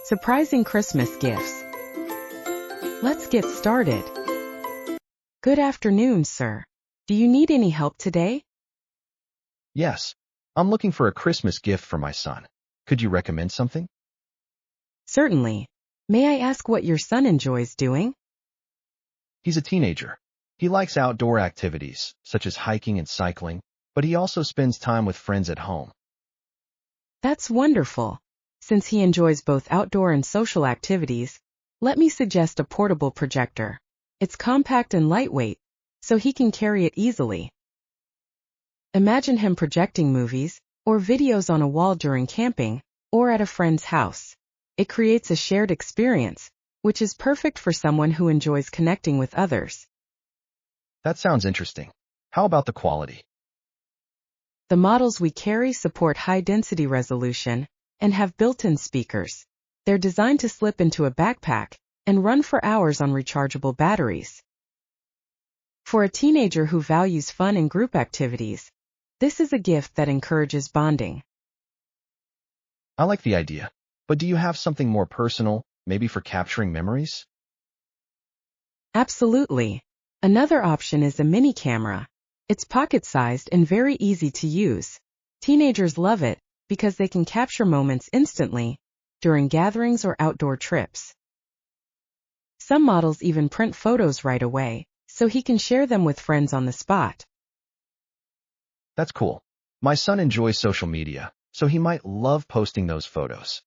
Surprising Christmas gifts. Let's get started. Good afternoon, sir. Do you need any help today? Yes, I'm looking for a Christmas gift for my son. Could you recommend something? Certainly. May I ask what your son enjoys doing? He's a teenager. He likes outdoor activities, such as hiking and cycling, but he also spends time with friends at home. That's wonderful. Since he enjoys both outdoor and social activities, let me suggest a portable projector. It's compact and lightweight, so he can carry it easily. Imagine him projecting movies or videos on a wall during camping or at a friend's house. It creates a shared experience, which is perfect for someone who enjoys connecting with others. That sounds interesting. How about the quality? The models we carry support high-density resolution and have built-in speakers. They're designed to slip into a backpack and run for hours on rechargeable batteries. For a teenager who values fun and group activities, this is a gift that encourages bonding. I like the idea, but do you have something more personal, maybe for capturing memories? Absolutely. Another option is a mini camera. It's pocket-sized and very easy to use. Teenagers love it because they can capture moments instantly during gatherings or outdoor trips. Some models even print photos right away, so he can share them with friends on the spot. That's cool. My son enjoys social media, so he might love posting those photos.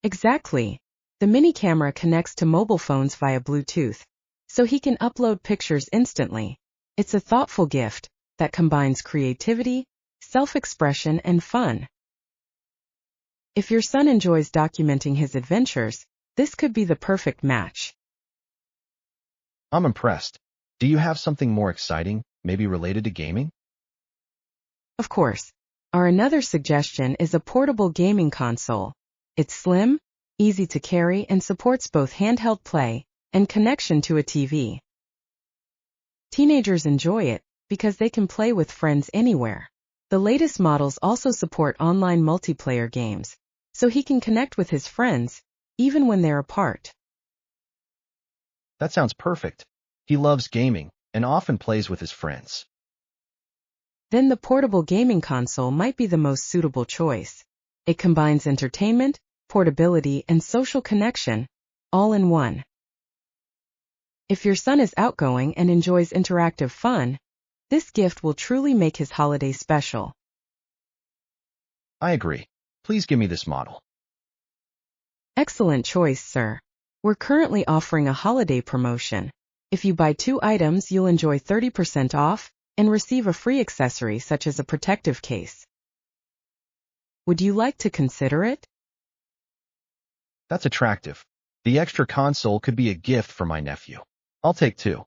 Exactly. The mini camera connects to mobile phones via Bluetooth, so he can upload pictures instantly. It's a thoughtful gift that combines creativity, self-expression, and fun. If your son enjoys documenting his adventures, this could be the perfect match. I'm impressed. Do you have something more exciting, maybe related to gaming? Of course. Our another suggestion is a portable gaming console. It's slim, easy to carry, and supports both handheld play and connection to a TV. Teenagers enjoy it because they can play with friends anywhere. The latest models also support online multiplayer games, so he can connect with his friends, even when they're apart. That sounds perfect. He loves gaming and often plays with his friends. Then the portable gaming console might be the most suitable choice. It combines entertainment, portability, and social connection, all in one. If your son is outgoing and enjoys interactive fun, this gift will truly make his holiday special. I agree. Please give me this model. Excellent choice, sir. We're currently offering a holiday promotion. If you buy 2 items, you'll enjoy 30% off and receive a free accessory such as a protective case. Would you like to consider it? That's attractive. The extra console could be a gift for my nephew. I'll take 2.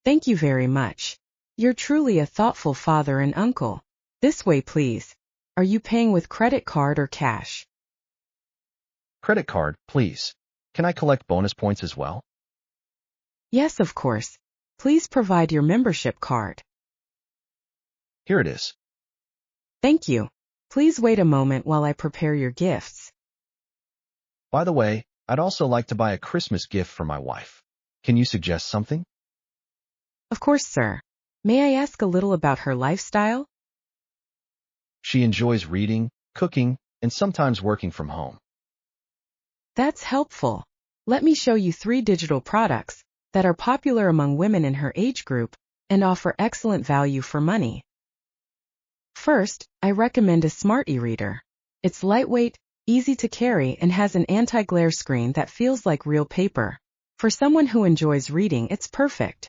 Thank you very much. You're truly a thoughtful father and uncle. This way, please. Are you paying with credit card or cash? Credit card, please. Can I collect bonus points as well? Yes, of course. Please provide your membership card. Here it is. Thank you. Please wait a moment while I prepare your gifts. By the way, I'd also like to buy a Christmas gift for my wife. Can you suggest something? Of course, sir. May I ask a little about her lifestyle? She enjoys reading, cooking, and sometimes working from home. That's helpful. Let me show you 3 digital products that are popular among women in her age group and offer excellent value for money. First, I recommend a smart e-reader. It's lightweight, easy to carry, and has an anti-glare screen that feels like real paper. For someone who enjoys reading, it's perfect.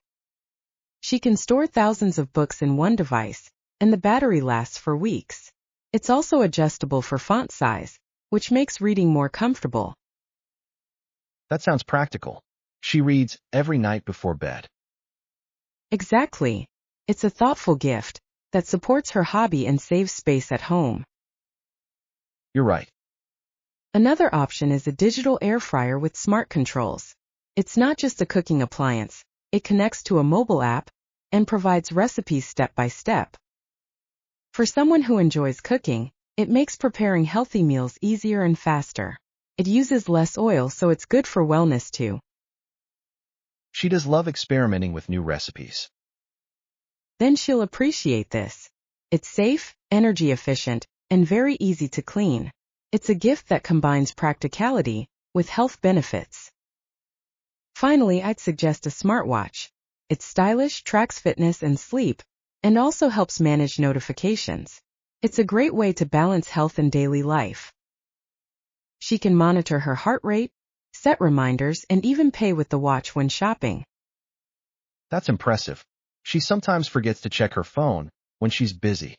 She can store thousands of books in one device, and the battery lasts for weeks. It's also adjustable for font size, which makes reading more comfortable. That sounds practical. She reads every night before bed. Exactly. It's a thoughtful gift that supports her hobby and saves space at home. You're right. Another option is a digital air fryer with smart controls. It's not just a cooking appliance. It connects to a mobile app and provides recipes step by step. For someone who enjoys cooking, it makes preparing healthy meals easier and faster. It uses less oil, so it's good for wellness too. She does love experimenting with new recipes. Then she'll appreciate this. It's safe, energy efficient, and very easy to clean. It's a gift that combines practicality with health benefits. Finally, I'd suggest a smartwatch. It's stylish, tracks fitness and sleep, and also helps manage notifications. It's a great way to balance health and daily life. She can monitor her heart rate, set reminders, and even pay with the watch when shopping. That's impressive. She sometimes forgets to check her phone when she's busy.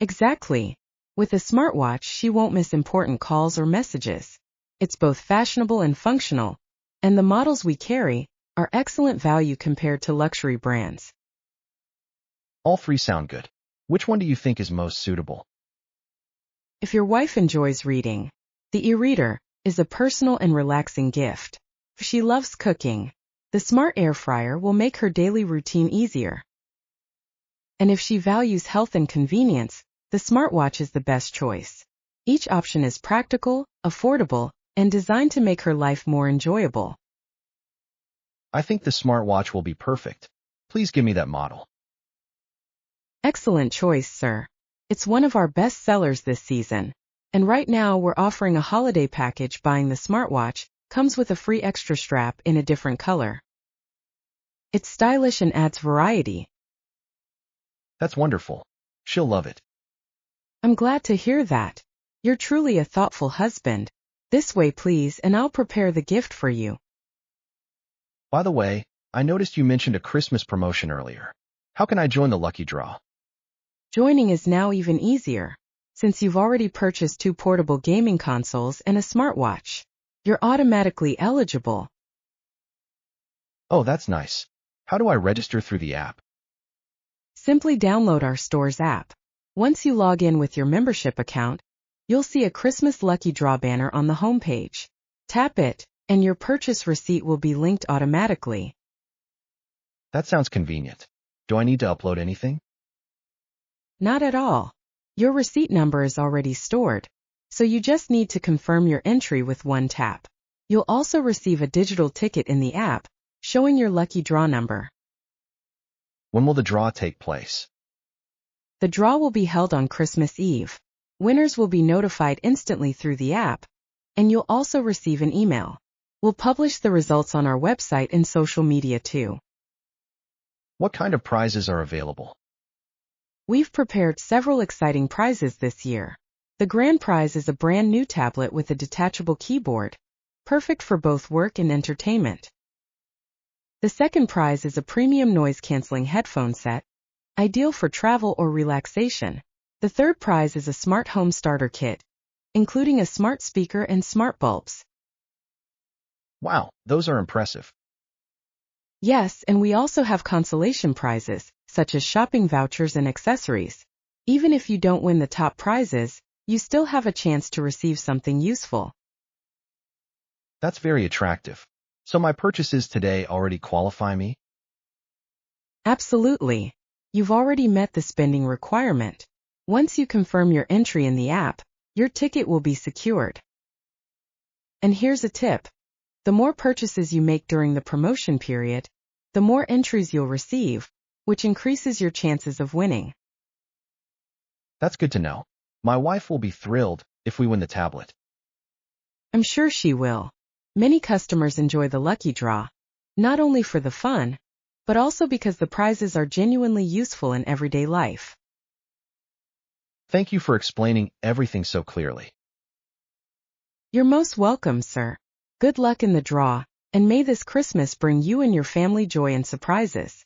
Exactly. With a smartwatch, she won't miss important calls or messages. It's both fashionable and functional, and the models we carry are excellent value compared to luxury brands. All three sound good. Which one do you think is most suitable? If your wife enjoys reading, the e-reader is a personal and relaxing gift. If she loves cooking, the smart air fryer will make her daily routine easier. And if she values health and convenience, the smartwatch is the best choice. Each option is practical, affordable, and designed to make her life more enjoyable. I think the smartwatch will be perfect. Please give me that model. Excellent choice, sir. It's one of our best sellers this season. And right now we're offering a holiday package. Buying the smartwatch comes with a free extra strap in a different color. It's stylish and adds variety. That's wonderful. She'll love it. I'm glad to hear that. You're truly a thoughtful husband. This way, please, and I'll prepare the gift for you. By the way, I noticed you mentioned a Christmas promotion earlier. How can I join the lucky draw? Joining is now even easier. Since you've already purchased 2 portable gaming consoles and a smartwatch, you're automatically eligible. Oh, that's nice. How do I register through the app? Simply download our store's app. Once you log in with your membership account, you'll see a Christmas Lucky Draw banner on the homepage. Tap it, and your purchase receipt will be linked automatically. That sounds convenient. Do I need to upload anything? Not at all. Your receipt number is already stored, so you just need to confirm your entry with one tap. You'll also receive a digital ticket in the app, showing your lucky draw number. When will the draw take place? The draw will be held on Christmas Eve. Winners will be notified instantly through the app, and you'll also receive an email. We'll publish the results on our website and social media too. What kind of prizes are available? We've prepared several exciting prizes this year. The grand prize is a brand new tablet with a detachable keyboard, perfect for both work and entertainment. The second prize is a premium noise-canceling headphone set, ideal for travel or relaxation. The third prize is a smart home starter kit, including a smart speaker and smart bulbs. Wow, those are impressive. Yes, and we also have consolation prizes, such as shopping vouchers and accessories. Even if you don't win the top prizes, you still have a chance to receive something useful. That's very attractive. So my purchases today already qualify me? Absolutely. You've already met the spending requirement. Once you confirm your entry in the app, your ticket will be secured. And here's a tip. The more purchases you make during the promotion period, the more entries you'll receive, which increases your chances of winning. That's good to know. My wife will be thrilled if we win the tablet. I'm sure she will. Many customers enjoy the lucky draw, not only for the fun, but also because the prizes are genuinely useful in everyday life. Thank you for explaining everything so clearly. You're most welcome, sir. Good luck in the draw, and may this Christmas bring you and your family joy and surprises.